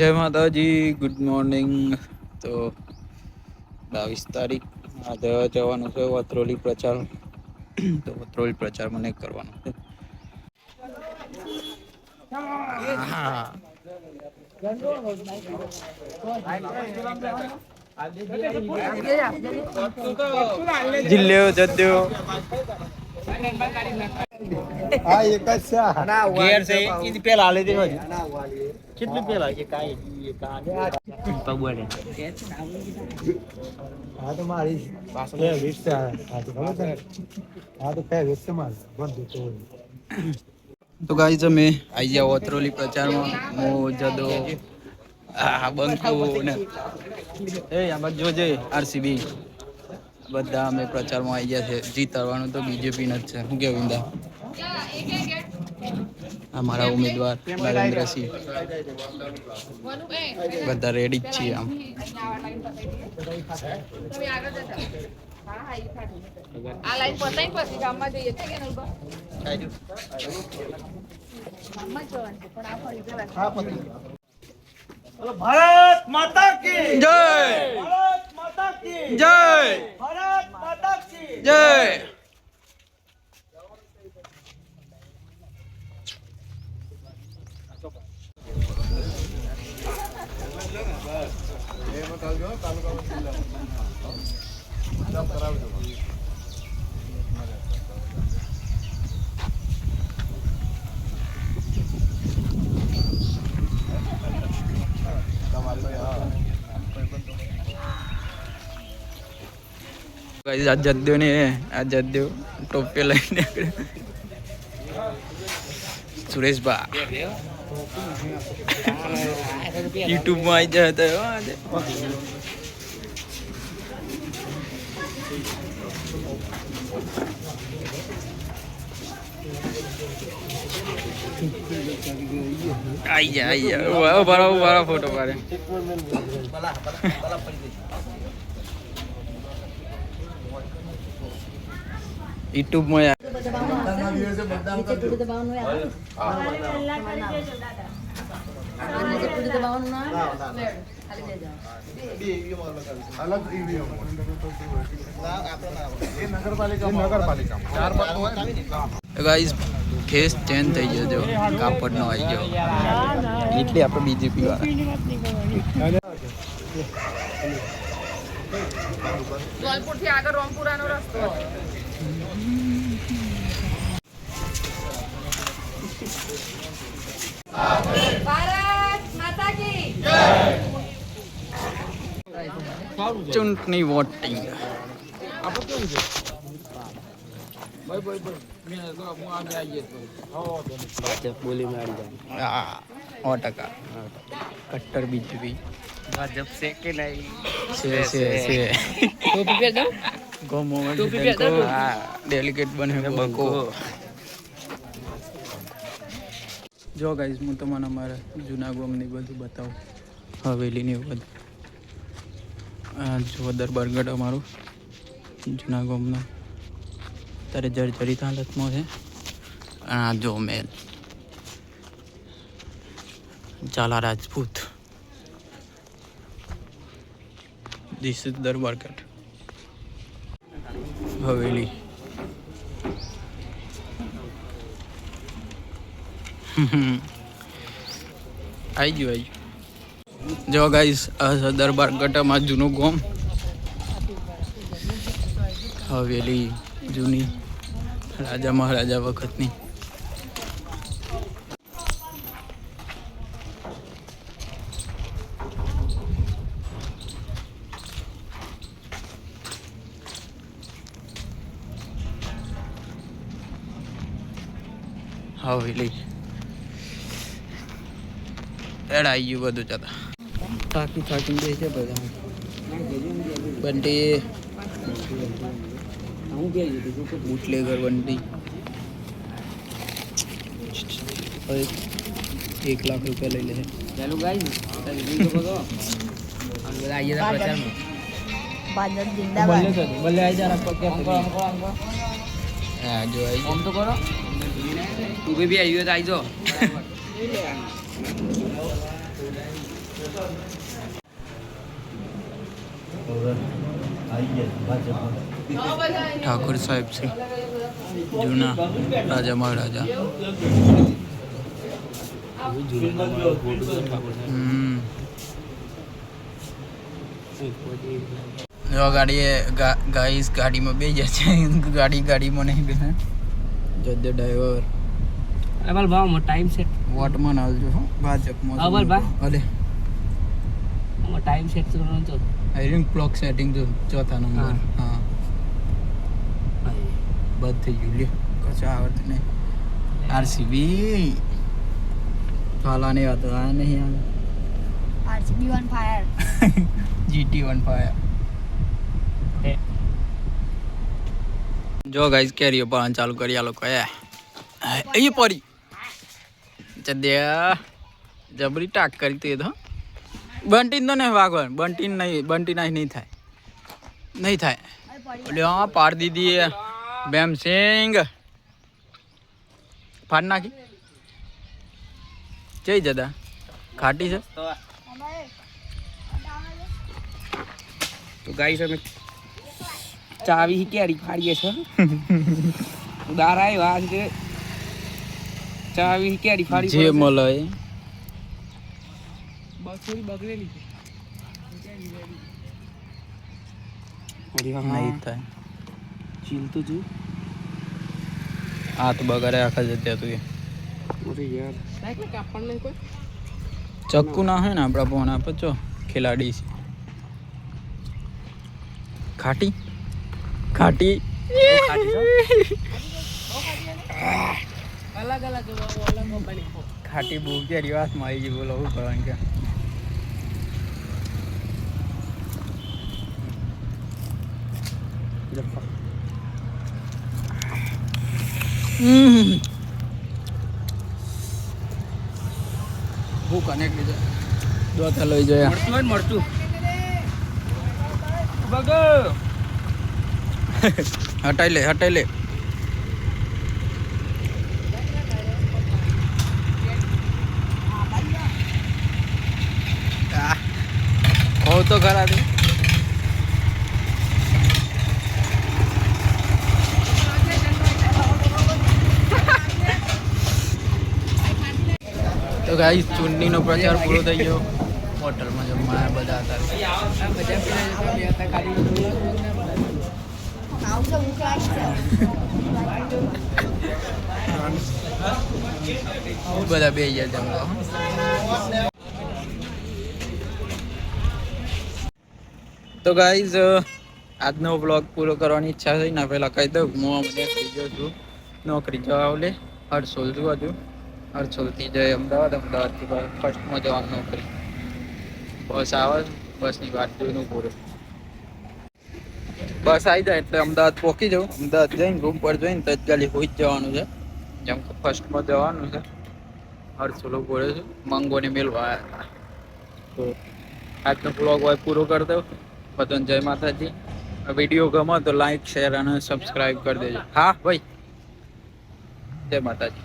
જય માતાજી, good morning. તો 22 તારીખ આજે જવાનું છે વત્રોલી પ્રચાર. તો વત્રોલી પ્રચાર મને કરવાનો છે. જિલ્લો જદ્યો હા એક જ છે ઘેર છે ઈ પેલા આલે દેવા કેટલી પેલા કે કાઈ તો બોલે હા તો મારી ફેવરિટ છે હા તો ખબર છે હા તો ફેવરિટ છે મારી બંધુ તો ગાઈઝ અમે આવી ગયા વત્રોલી પ્રચારમાં. મો જદો આ બંકો ને એ આ બાજુ જોજે આરસીબી બધા અમે પ્રચારમાં આવી ગયા છે. જીતાડવાનું તો બીજેપી ન જ છે. શું કેવું વિંદા? અમારા ઉમેદવાર નરેન્દ્રસિંહ બધા રેડી જ છીએ. આમ આ લાઈન પતાઈ પછી ગામમાં જઈએ છે કે નહીં ભારત માતા કી જય ભારત માતા કી જય ભારત માતા કી જય. ગાઈસ આ જદ્દો ને આ જદ્દો ટોપી લઈને સુરેશભા યુટ્યુબ માં આવી જાય તો આજે આઈ જા બરાબર ફોટો પાડે. યુટ્યુબ માં ગાઈસ ફેસ ચેન્જ થઈ ગયો જો કાપડ નો આવી ગયો એટલે આપણે બીજેપી વાળા ગોલપુર થી આગળ રોમપુરાનો રસ્તો ભારત માતા કી ચૂંટણી વોટિંગ બોલી મારી જાય 100% કટ્ટર બીજેપી ભાજપ છે કે નહીં છે ટોપી પહેર દો ગોમો ટોપી પહેર દો ડેલિકેટ બને બંકો. જો ગાઈસ હું તમને અમારા જૂના ગામની બધું બતાવું, હવેલીની બધું. આ જો દરબારગઢ અમારું જૂના ગામનો અત્યારે જર્જરિત હાલતમાં છે. આ જો મેલ ઝાલા રાજપૂત. ધીસ ઇઝ દરબારગઢ હવેલી. આવી ગયું. જો ગાઈસ આ દરબારગઢમાં જૂનું ગામ, હવેલી જૂની રાજા મહારાજા વખતની. હવેલી એડ આવી ગયું બધું. જતા થાકી થાકીને જાય છે બધા. બંટી બુટલેગર બંટી 1 લાખ રૂપિયા લઈ લે છે. ચાલુ ગાઈસ બધા આઈએ તા પ્રચારમાં ભાજપ જિંદાબાદ બલ્લે આઈ જા રાખો કે હા જો આવી ફોન તો કરો તું બી આવી ગયો તો આઈ જો ઠાકોર સાહેબ છે જૂના રાજા મહારાજા. જો ગાઈસ ગાડીમાં બે જાય છે. ગાડીમાં નહીં બેસે. જો ડ્રાઈવર અબલ ભાવ ટાઈમ સેટ વોટમાં હાલજો હો ભાજપમાં. અબલ બા અલે ટાઈમ સેટ કરવાનો તો આયરિંગ ક્લોક સેટિંગ જો ચોથા નંબર. હા બંધ થઈ ગયું. લે કશું આવડતું નહીં. આરસીબી હાલા નહીં આવતો. આ નહીં આવે. RCB on fire. GT on fire. જો ગાઈસ કેરીઓ પાન ચાલુ કરી આ લોકો એ પડી ચદ્યા જબરી ટાક કરી તે તો બંટી તો નહીં વાગવાનું. બંટી નહીં થાય. એટલે હા પાડ દીધી બેમ સિંગ ફાડ નાખી. જઈ જતા ખાટી છે. તો ગાઈસ અમે ચાવી કેરી ફાડીએ છો દારાય વાત છે. ચાવી કેરી ફાડી જે મળે એ થોડી બગડેલી નહીં થાય. ચીલ તો જો હાથ બગાડે આખા જત્યા તું. અરે યાર કાપડ નહીં કોઈ ચક્કુ ના હોય ને આપણા ફોન આપે છો ખેલાડી છે. ખાટી અલગ ખાટી બહુ કેરી વાતમાં આવી ગઈ. બોલો શું કરવાનું કે હું કનેક્ટ લીધો દોતા લઈ જાય મળતું હટાઈ લે હો તો ખરા દે. તો ગાઈસ ચૂંટણીનો પ્રચાર પૂરો થઈ ગયો. હોટલમાં જમવા બધા હતા. આવું તો ભૂખ લાગી છે. બધા બે ગયા જમવા. તો ગાઈઝ આજનો બ્લોગ પૂરો કરવાની ઈચ્છા થઈ ને પહેલાં કહી દઉં હું નીકળી ગયો છું નોકરી જવા ઓલે હરસોલ છું. હજુ હરસોલથી જાય અમદાવાદથી ફર્સ્ટમાં જવાનું નોકરી. બસ આવે બસની વાત જોઈને પૂરો. બસ આવી જાય એટલે અમદાવાદ પહોંચી જાઉં. અમદાવાદ જઈને રૂમ પર જઈને તત્કાલી હોઈ જ જવાનું છે. જેમ કે ફર્સ્ટમાં જવાનું છે. હરસોલો બોલે છે મંગોને મેળવા આવ્યા હતા. તો આજનો બ્લોગ હોય પૂરો કરી દઉં. બધાને જય માતાજી. વિડીયો ગમે તો લાઈક શેર અને સબસ્ક્રાઈબ કરી દેજો. હા ભાઈ જય માતાજી.